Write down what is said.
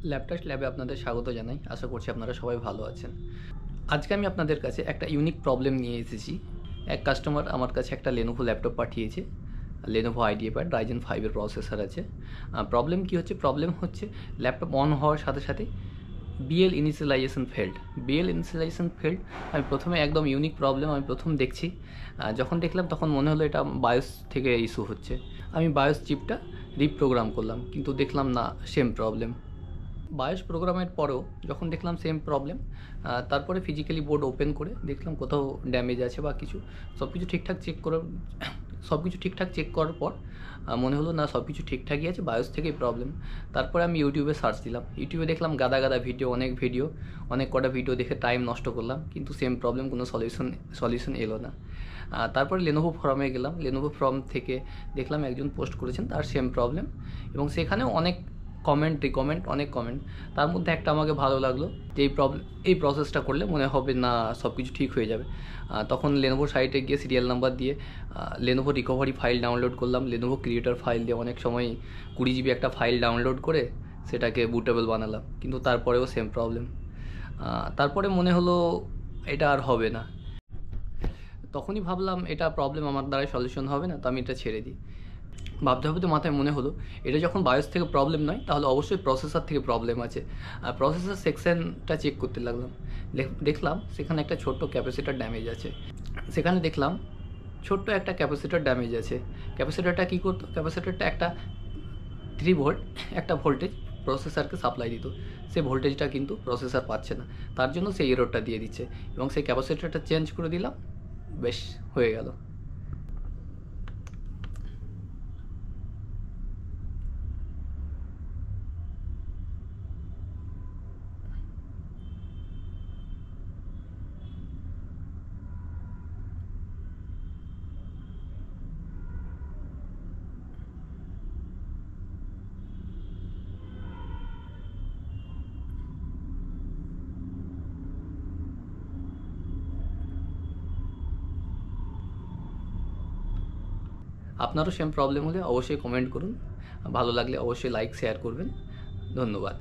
Laptop ল্যাবে আপনাদের স্বাগত জানাই। আশা করছি আপনারা সবাই ভালো আছেন। আজকে আমি আপনাদের কাছে একটা ইউনিক প্রবলেম নিয়ে এসেছি। এক কাস্টমার আমার কাছে একটা Lenovo ল্যাপটপ পাঠিয়েছে। Lenovo IdeaPad Ryzen 5 এর প্রসেসর আছে। প্রবলেম কী হচ্ছে? প্রবলেম হচ্ছে ল্যাপটপ অন হওয়ার সাথে সাথে BL initialization failed. BL initialization failed. আমি প্রথমে একদম ইউনিক প্রবলেম আমি প্রথম দেখছি। যখন দেখলাম তখন মনে হলো এটা বায়োস থেকে ইস্যু হচ্ছে। আমি বায়োস চিপটা রিপ্রোগ্রাম করলাম, কিন্তু দেখলাম না, সেম প্রবলেম। বায়োস প্রোগ্রামের পরেও যখন দেখলাম সেম প্রবলেম, তারপরে ফিজিক্যালি বোর্ড ওপেন করে দেখলাম কোথাও ড্যামেজ আছে বা কিছু। সব কিছু ঠিকঠাক চেক করার পর মনে হলো না, সব কিছু ঠিকঠাকই আছে, বায়োস থেকেই প্রবলেম। তারপরে আমি ইউটিউবে সার্চ দিলাম। ইউটিউবে দেখলাম গাদা গাদা ভিডিও, অনেক কটা ভিডিও দেখে টাইম নষ্ট করলাম, কিন্তু সেম প্রবলেম, কোনো সলিউশন এলো না। তারপরে লেনোভো ফোরামে গেলাম। লেনোভো ফোরাম থেকে দেখলাম একজন পোস্ট করেছেন, তার সেম প্রবলেম, এবং সেখানেও অনেক কমেন্ট। তার মধ্যে একটা আমাকে ভালো লাগলো যে এই প্রসেসটা করলে মনে হবে না সব কিছু ঠিক হয়ে যাবে। তখন লেনোভো সাইটে গিয়ে সিরিয়াল নাম্বার দিয়ে লেনোভো রিকভারি ফাইল ডাউনলোড করলাম। লেনোভো ক্রিয়েটর ফাইল দিয়ে অনেক সময় 20 GB একটা ফাইল ডাউনলোড করে সেটাকে বুটেবল বানালাম, কিন্তু তারপরেও সেম প্রবলেম। তারপরে মনে হলো এটা আর হবে না। তখনই ভাবলাম এটা প্রবলেম আমার দ্বারাই সলিউশন হবে না, তো আমি এটা ছেড়ে দিই। ভাবতে ভাবতে মাথায় মনে হলো এটা যখন বায়োস থেকে প্রবলেম নয়, তাহলে অবশ্যই প্রসেসর থেকে প্রবলেম আছে। আর প্রসেসর সেকশনটা চেক করতে লাগলাম। দেখলাম সেখানে একটা ছোট্ট ক্যাপাসিটার ড্যামেজ আছে। ক্যাপাসিটারটা কী করতো? ক্যাপাসিটারটা একটা 3 ভোল্ট একটা ভোল্টেজ প্রসেসরকে সাপ্লাই দিত। সেই ভোল্টেজটা কিন্তু প্রসেসর পাচ্ছে না, তার জন্য সেই এররটা দিয়ে দিচ্ছে, এবং সেই ক্যাপাসিটারটা চেঞ্জ করে দিলাম, বেশ হয়ে গেল। আপনারও সেম প্রবলেম হলে অবশ্যই কমেন্ট করুন। ভালো লাগলে অবশ্যই লাইক শেয়ার করবেন। ধন্যবাদ।